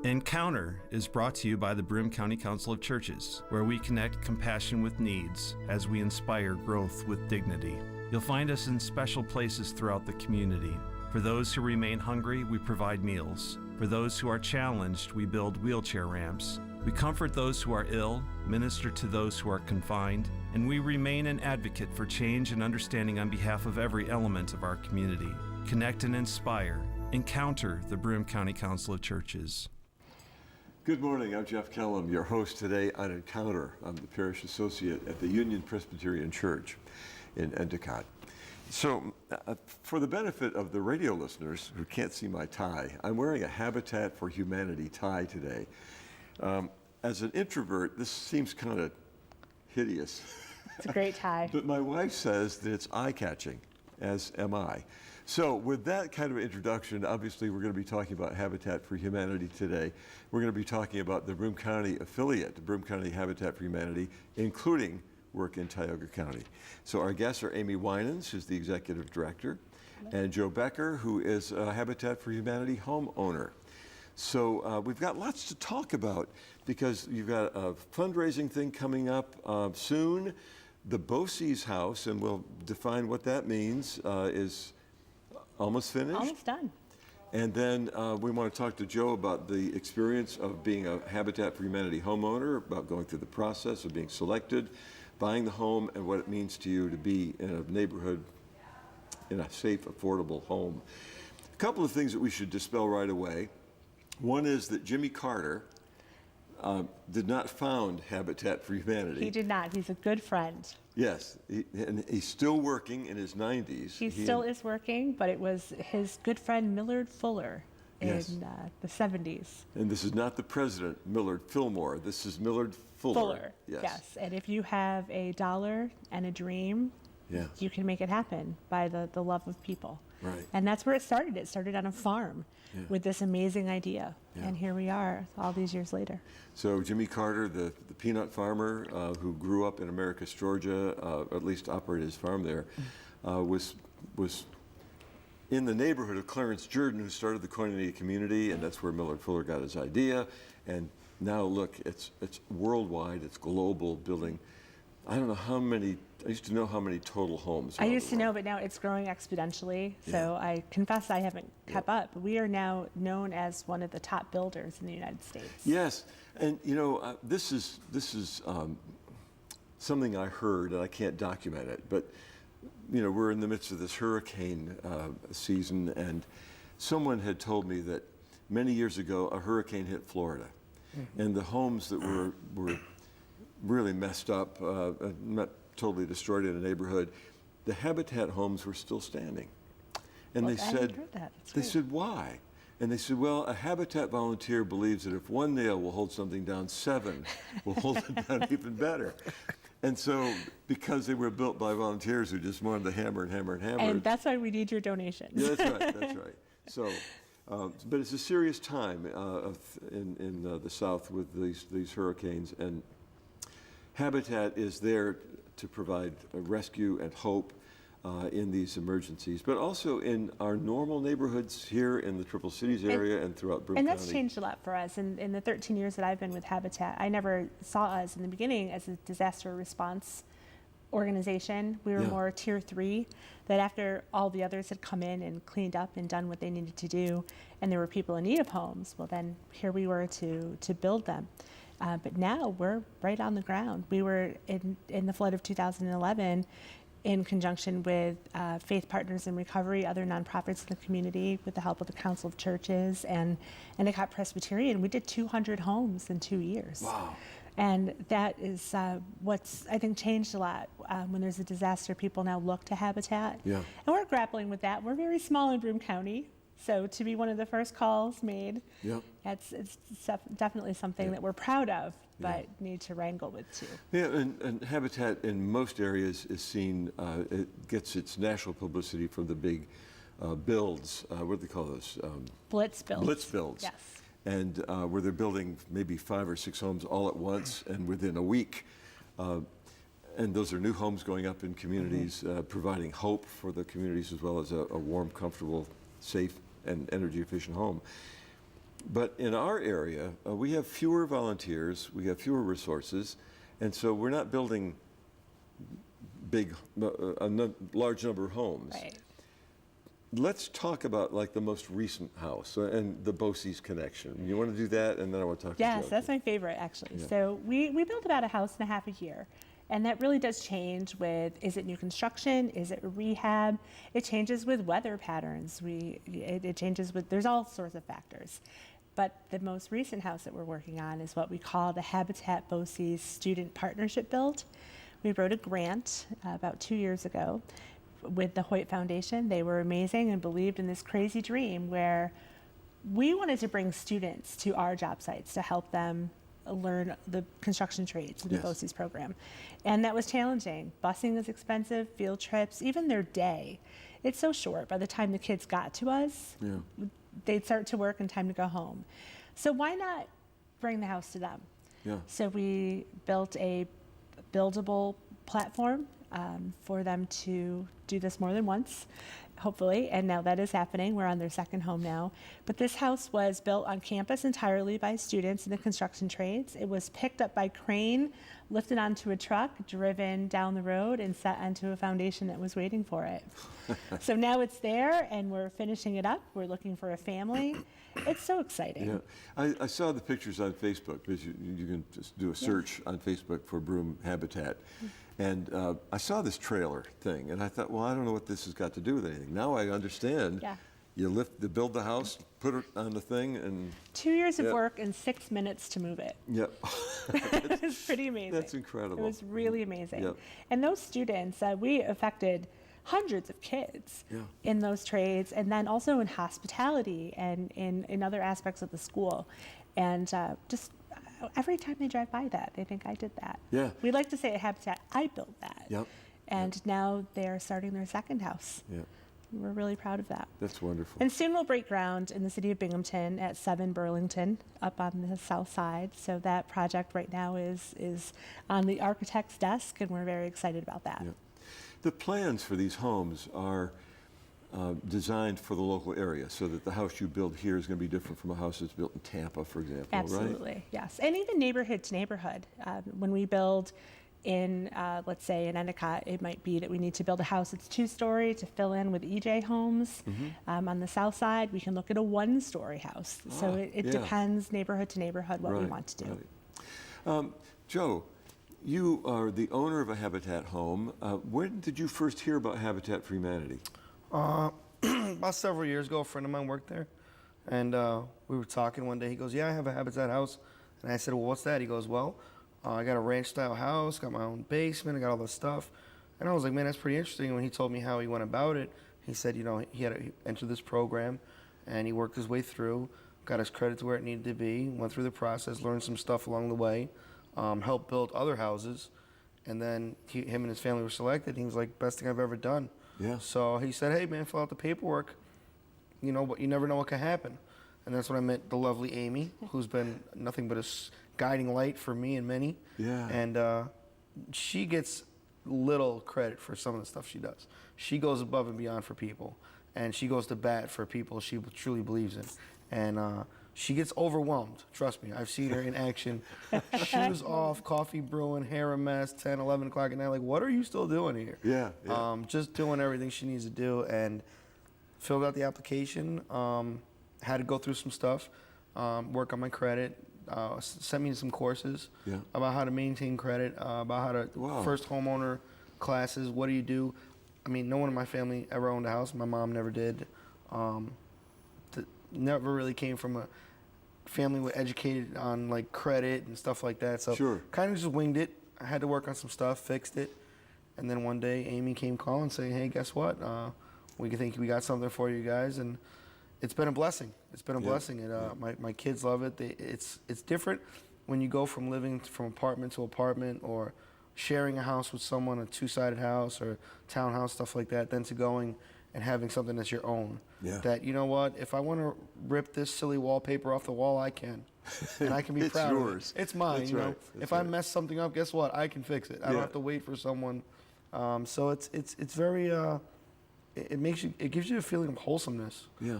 Encounter is brought to you by the Broome County Council of Churches, where we connect compassion with needs as we inspire growth with dignity. You'll find us in special places throughout the community. For those who remain hungry, we provide meals. For those who are challenged, we build wheelchair ramps. We comfort those who are ill, minister to those who are confined, and we remain an advocate for change and understanding on behalf of every element of our community. Connect and inspire. Encounter the Broome County Council of Churches. Good morning, I'm Jeff Kellam, your host today on Encounter. I'm the Parish Associate at the Union Presbyterian Church in Endicott. So, for the benefit of the radio listeners who can't see my tie, I'm wearing a Habitat for Humanity tie today. As an introvert, this seems kind of hideous. It's a great tie. But my wife says that it's eye-catching, as am I. So with that kind of introduction, obviously we're going to be talking about Habitat for Humanity today. We're going to be talking about the Broome County affiliate, the Broome County Habitat for Humanity, including work in Tioga County. So our guests are Amy Winans, who's the Executive Director, and Joe Becker, who is a Habitat for Humanity homeowner. So we've got lots to talk about because you've got a fundraising thing coming up soon. The Bosse's house, and we'll define what that means, is almost finished? Almost done. And then we want to talk to Joe about the experience of being a Habitat for Humanity homeowner, about going through the process of being selected, buying the home, and what it means to you to be in a neighborhood, in a safe, affordable home. A couple of things that we should dispel right away. One is that Jimmy Carter did not found Habitat for Humanity. He did not. He's a good friend. Yes, and he's still working in his 90s. He still is working, but it was his good friend Millard Fuller in the 70s. And this is not the president, Millard Fillmore. This is Millard Fuller. Yes. And if you have a dollar and a dream, you can make it happen by the love of people. Right. And that's where it started. It started on a farm with this amazing idea. And here we are all these years later. So Jimmy Carter, the peanut farmer who grew up in Americus, Georgia, or at least operated his farm there, was in the neighborhood of Clarence Jordan, who started the Koinonia community, and that's where Millard Fuller got his idea. And now look, it's worldwide, it's global, building, I don't know how many, I used to know how many total homes. I used to know, but now it's growing exponentially. So I confess I haven't kept up. We are now known as one of the top builders in the United States. Yes, and you know, this is something I heard, and I can't document it, but you know, we're in the midst of this hurricane season, and someone had told me that many years ago a hurricane hit Florida, and the homes that were really messed up, not totally destroyed in a neighborhood, the Habitat homes were still standing. And they said, why? And they said, well, a Habitat volunteer believes that if one nail will hold something down, 7 will hold it down even better. And so, because they were built by volunteers who just wanted to hammer and hammer and hammer. And that's why we need your donations. Yeah, that's right, that's right. So, but it's a serious time in the South with these hurricanes, and Habitat is there to provide rescue and hope in these emergencies, but also in our normal neighborhoods here in the Triple Cities area and throughout Broome County. And that's changed a lot for us. In the 13 years that I've been with Habitat, I never saw us in the beginning as a disaster response organization. We were more tier 3, that after all the others had come in and cleaned up and done what they needed to do, and there were people in need of homes, well then here we were to build them. But now we're right on the ground. We were in the flood of 2011 in conjunction with Faith Partners in Recovery, other nonprofits in the community, with the help of the Council of Churches and Endicott Presbyterian. We did 200 homes in 2 years. Wow. And that is what's, I think, changed a lot. When there's a disaster, people now look to Habitat. Yeah. And we're grappling with that. We're very small in Broome County. So to be one of the first calls made, it's definitely something that we're proud of, but need to wrangle with too. Yeah, and Habitat in most areas is seen, it gets its national publicity from the big builds, what do they call those? Blitz builds. Blitz builds. Yes. And where they're building maybe 5 or 6 homes all at once and within a week. And those are new homes going up in communities, providing hope for the communities as well as a warm, comfortable, safe, and energy efficient home. But in our area, we have fewer volunteers, we have fewer resources, and so we're not building large number of homes. Right. Let's talk about like the most recent house and the Bosse's connection. You want to do that, and then I want to talk to Joe. Yes, that's my favorite, actually. Yeah. So we build about a house and a half a year. And that really does change with, is it new construction? Is it rehab? It changes with weather patterns. It changes with, there's all sorts of factors. But the most recent house that we're working on is what we call the Habitat Bosse's Student Partnership Build. We wrote a grant about 2 years ago with the Hoyt Foundation. They were amazing and believed in this crazy dream where we wanted to bring students to our job sites to help them learn the construction trades in the Bosse's program. And that was challenging. Busing is expensive, field trips, even their day. It's so short. By the time the kids got to us, they'd start to work and time to go home. So why not bring the house to them? Yeah. So we built a buildable platform for them to do this more than once, hopefully, and now that is happening. We're on their second home now. But this house was built on campus entirely by students in the construction trades. It was picked up by crane, lifted onto a truck, driven down the road, and set onto a foundation that was waiting for it. So now it's there, and we're finishing it up. We're looking for a family. It's so exciting. Yeah, I saw the pictures on Facebook, because you can just do a search on Facebook for Broome Habitat. And I saw this trailer thing, and I thought, well, I don't know what this has got to do with anything. Now I understand. Yeah. You build the house, put it on the thing, and 2 years of work and 6 minutes to move it. Yep. It was pretty amazing. That's incredible. It was really amazing. Yep. And those students, we affected hundreds of kids in those trades, and then also in hospitality and in other aspects of the school. And just every time they drive by that, they think I did that. Yeah. We like to say at Habitat, I built that. Yep. And now they're starting their second house. Yeah. We're really proud of that. That's wonderful. And soon we'll break ground in the city of Binghamton at 7 Burlington, up on the south side. So that project right now is on the architect's desk, and we're very excited about that. Yeah. The plans for these homes are designed for the local area, so that the house you build here is going to be different from a house that's built in Tampa, for example, Absolutely, right? yes. And even neighborhood to neighborhood. When we build in, let's say, in Endicott, it might be that we need to build a house that's 2-story to fill in with EJ homes. On the south side, we can look at a 1-story house. So it depends neighborhood to neighborhood what we want to do. Right. Joe, you are the owner of a Habitat home. When did you first hear about Habitat for Humanity? About several years ago, a friend of mine worked there, and we were talking one day. He goes, yeah, I have a Habitat house. And I said, well, what's that? He goes, well, I got a ranch-style house, got my own basement, I got all this stuff. And I was like, man, that's pretty interesting. And when he told me how he went about it, he said, you know, he entered this program, and he worked his way through, got his credit to where it needed to be, went through the process, learned some stuff along the way, helped build other houses, and then him and his family were selected. He was like, best thing I've ever done. Yeah. So he said, hey, man, fill out the paperwork. You know, but you never know what could happen. And that's when I met the lovely Amy, who's been nothing but a guiding light for me and many. Yeah. And she gets little credit for some of the stuff she does. She goes above and beyond for people, and she goes to bat for people she truly believes in. And she gets overwhelmed. Trust me, I've seen her in action. Shoes off, coffee brewing, hair a mess, 10, 11 o'clock at night. Like, what are you still doing here? Yeah. Just doing everything she needs to do, and filled out the application. Had to go through some stuff, work on my credit, sent me some courses about how to maintain credit, about how to first homeowner classes. What do you do? I mean, no one in my family ever owned a house. My mom never did. Never really came from a family with educated on like credit and stuff like that. So kind of just winged it. I had to work on some stuff, fixed it, and then one day Amy came calling saying, "Hey, guess what? We think we got something for you guys," and it's been a blessing. It's been a blessing. And my kids love it. It's different when you go from living from apartment to apartment or sharing a house with someone, a 2-sided house or townhouse, stuff like that, than to going and having something that's your own. Yeah. That, you know what, if I want to rip this silly wallpaper off the wall, I can. And I can be proud yours. of it. It's mine, That's you know. right. That's If I mess something up, guess what? I can fix it. I don't have to wait for someone. So it's very it gives you a feeling of wholesomeness. Yeah.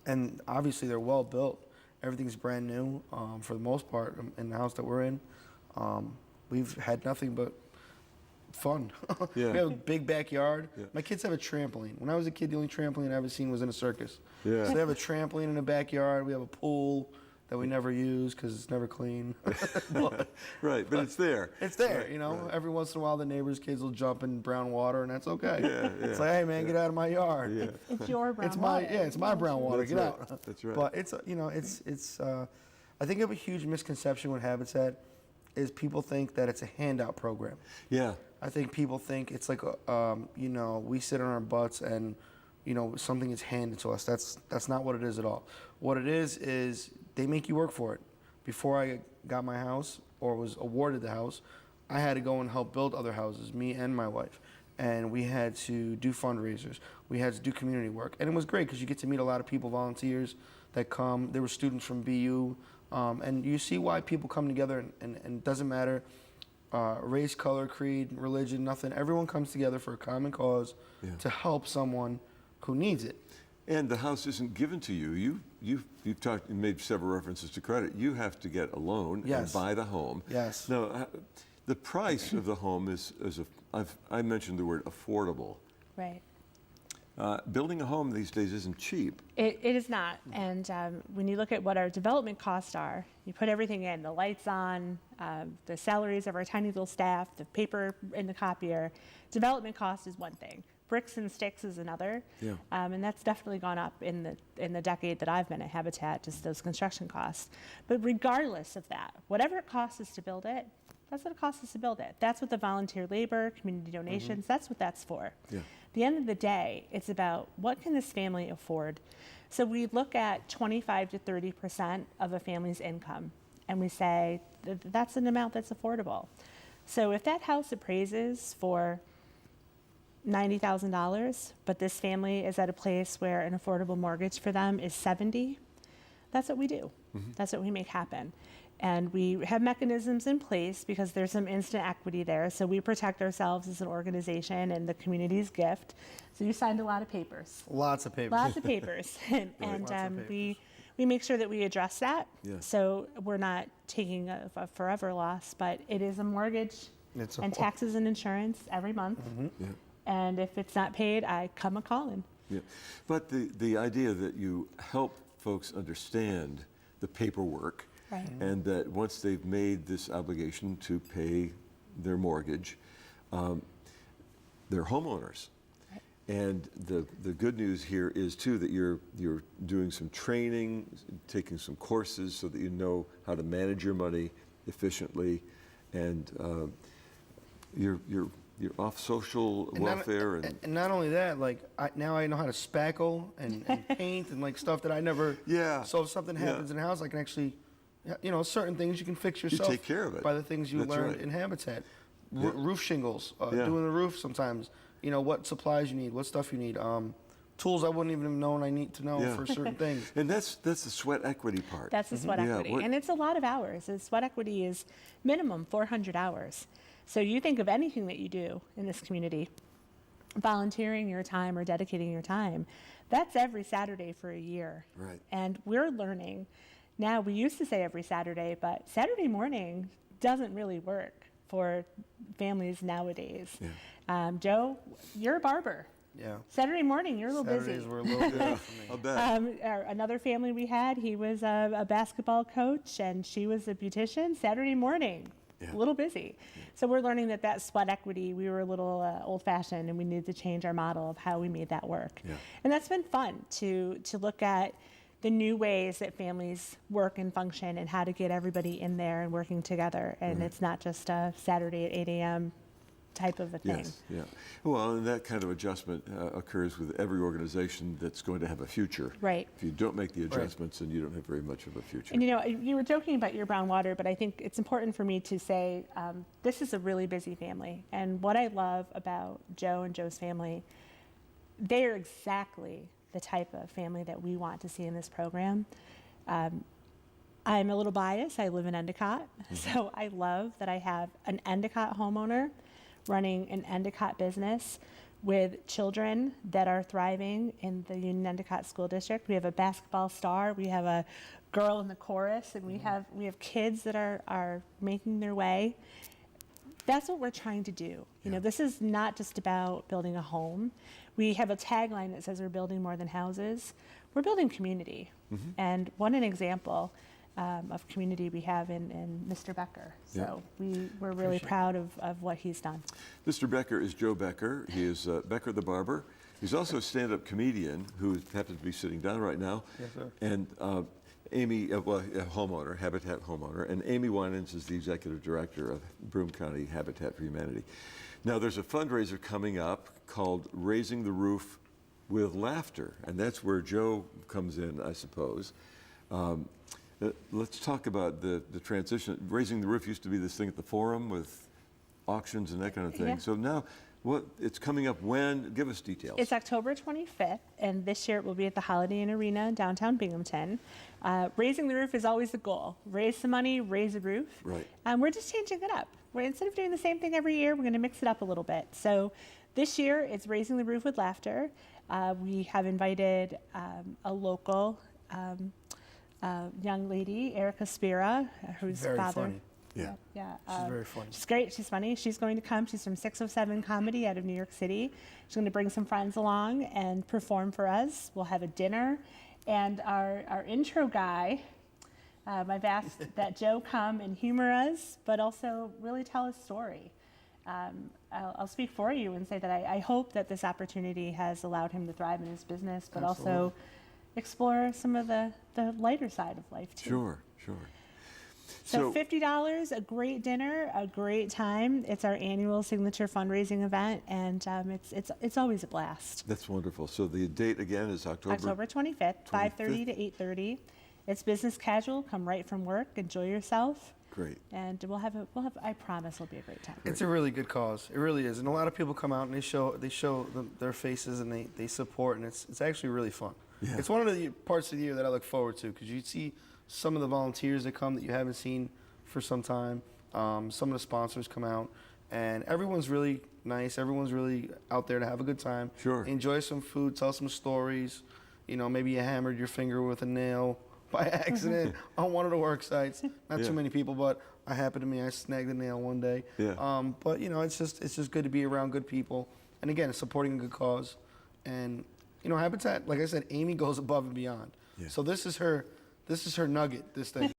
And obviously they're well built. Everything's brand new for the most part in the house that we're in. We've had nothing but fun. Yeah. We have a big backyard. Yeah. My kids have a trampoline. When I was a kid, the only trampoline I ever seen was in a circus. Yeah. So they have a trampoline in the backyard. We have a pool that we never use because it's never clean. Right, but it's there. It's there, Right, you know. right. Every once in a while, the neighbors' kids will jump in brown water, and that's okay. Yeah, It's yeah, like, hey man, get out of my yard. Yeah. It's your brown It's my water. it's my brown water. That's Get right. out. That's right. But it's you know it's I think of a huge misconception with Habitat is people think that it's a handout program. Yeah. I think people think it's like you know, we sit on our butts and you know something is handed to us. That's not what it is at all. What it is they make you work for it. Before I got my house or was awarded the house, I had to go and help build other houses, me and my wife. And we had to do fundraisers. We had to do community work. And it was great because you get to meet a lot of people, volunteers that come. There were students from BU. And you see why people come together and it doesn't matter race, color, creed, religion, nothing. Everyone comes together for a common cause to help someone who needs it. And the house isn't given to you. You've talked, you made several references to credit. You have to get a loan and buy the home. Yes. Now, the price of the home I mentioned the word affordable. Right. Building a home these days isn't cheap. It is not. And when you look at what our development costs are, you put everything in, the lights on, the salaries of our tiny little staff, the paper in the copier. Development cost is one thing. Bricks and sticks is another. Yeah. And that's definitely gone up in the decade that I've been at Habitat, just those construction costs. But regardless of that, whatever it costs us to build it, that's what it costs us to build it. That's what the volunteer labor, community donations, that's what that's for. Yeah. At the end of the day, it's about what can this family afford. So we look at 25 to 30% of a family's income, and we say that's an amount that's affordable. So if that house appraises for $90,000, but this family is at a place where an affordable mortgage for them is $70,000, that's what we do. That's what we make happen. And we have mechanisms in place because there's some instant equity there. So we protect ourselves as an organization and the community's gift. So you signed a lot of papers. Lots of papers. Lots of papers. and Lots of papers. we make sure that we address that. Yeah. So we're not taking a forever loss, but it is a mortgage It's a and taxes and insurance every month. Yeah. And if it's not paid, I come a-calling. Yeah. But the idea that you help folks understand the paperwork, Right. and that once they've made this obligation to pay their mortgage, they're homeowners. Right. And the good news here is too that you're doing some training, taking some courses so that you know how to manage your money efficiently, and you're off social welfare and not only that, like now I know how to spackle and paint and like stuff that I never. Yeah. So if something happens in the house, I can actually, you know, certain things you can fix yourself. take care of it. by the things you That's learned right. in Habitat. Yeah. Roof shingles, Yeah. doing the roof sometimes. You know what supplies you need, what stuff you need. Tools I wouldn't even have known I need to know Yeah. for certain things. And that's the sweat equity part. That's the sweat Yeah, equity. what- And it's a lot of hours. The sweat equity is minimum 400 hours. So you think of anything that you do in this community, volunteering your time or dedicating your time, that's every Saturday for a year. Right. And we're learning. Now, we used to say every Saturday, but Saturday morning doesn't really work for families nowadays. Yeah. Joe, you're a barber. Yeah. Saturday morning, you're a little Saturdays busy. were a little busy for me. I'll bet. Another family we had, he was a basketball coach and she was a beautician. Saturday morning, Yeah. a little busy. So we're learning that sweat equity, we were a little old-fashioned and we needed to change our model of how we made that work. Yeah. And that's been fun to look at the new ways that families work and function and how to get everybody in there and working together. And it's not just a Saturday at 8 a.m. type of a thing. Yes, yeah. Well, and that kind of adjustment occurs with every organization that's going to have a future. Right. If you don't make the adjustments, then you don't have very much of a future. And you know, you were joking about your brown water, but I think it's important for me to say this is a really busy family. And what I love about Joe and Joe's family, they are exactly the type of family that we want to see in this program. I'm a little biased. I live in Endicott, so I love that I have an Endicott homeowner running an Endicott business with children that are thriving in the Union Endicott School District. We have a basketball star, we have a girl in the chorus, and we have kids that are making their way. That's what we're trying to do. You know, this is not just about building a home. We have a tagline that says we're building more than houses. We're building community. And what an example of community we have in Mr. Becker. So we're really proud of what he's done. Mr. Becker is Joe Becker. He is Becker the barber. He's also a stand-up comedian who happens to be sitting down right now. Yes, sir. And Amy, a homeowner, Habitat Homeowner, and Amy Winans is the executive director of Broome County Habitat for Humanity. Now, there's a fundraiser coming up called Raising the Roof with Laughter, and that's where Joe comes in, I suppose. Let's talk about the transition. Raising the Roof used to be this thing at the forum with auctions and that kind of thing. Yeah. So now, it's coming up when? Give us details. It's October 25th, and this year it will be at the Holiday Inn Arena in downtown Binghamton. Raising the roof is always the goal. Raise some money, raise a roof. Right. We're just changing it up. Instead of doing the same thing every year, we're going to mix it up a little bit. So this year it's Raising the Roof with Laughter. We have invited a local young lady, Erica Spira, whose Very father. funny. Yeah. Yeah. She's very funny. She's great. She's funny. She's going to come. She's from 607 Comedy out of New York City. She's going to bring some friends along and perform for us. We'll have a dinner. And our intro guy, I've asked that Joe come and humor us, but also really tell his story. I'll speak for you and say that I hope that this opportunity has allowed him to thrive in his business, but also explore some of the lighter side of life, too. Sure, sure. So $50, a great dinner, a great time. It's our annual signature fundraising event, and it's always a blast. That's wonderful. So the date again is October 25th, 5:30 to 8:30. It's business casual. Come right from work. Enjoy yourself. Great. And we'll have. I promise, it'll be a great time. It's a really good cause. It really is, and a lot of people come out and they show their faces and they support, and it's actually really fun. Yeah. It's one of the parts of the year that I look forward to because you see some of the volunteers that come that you haven't seen for some time. Some of the sponsors come out, and everyone's really nice. Everyone's really out there to have a good time. Sure. Enjoy some food, tell some stories. You know, maybe you hammered your finger with a nail by accident on one of the work sites. Not too many people, but I happened to me. I snagged a nail one day. Yeah. But you know, it's just good to be around good people, and again, supporting a good cause. And you know, Habitat, like I said, Amy goes above and beyond. Yeah. So this is her nugget. This thing.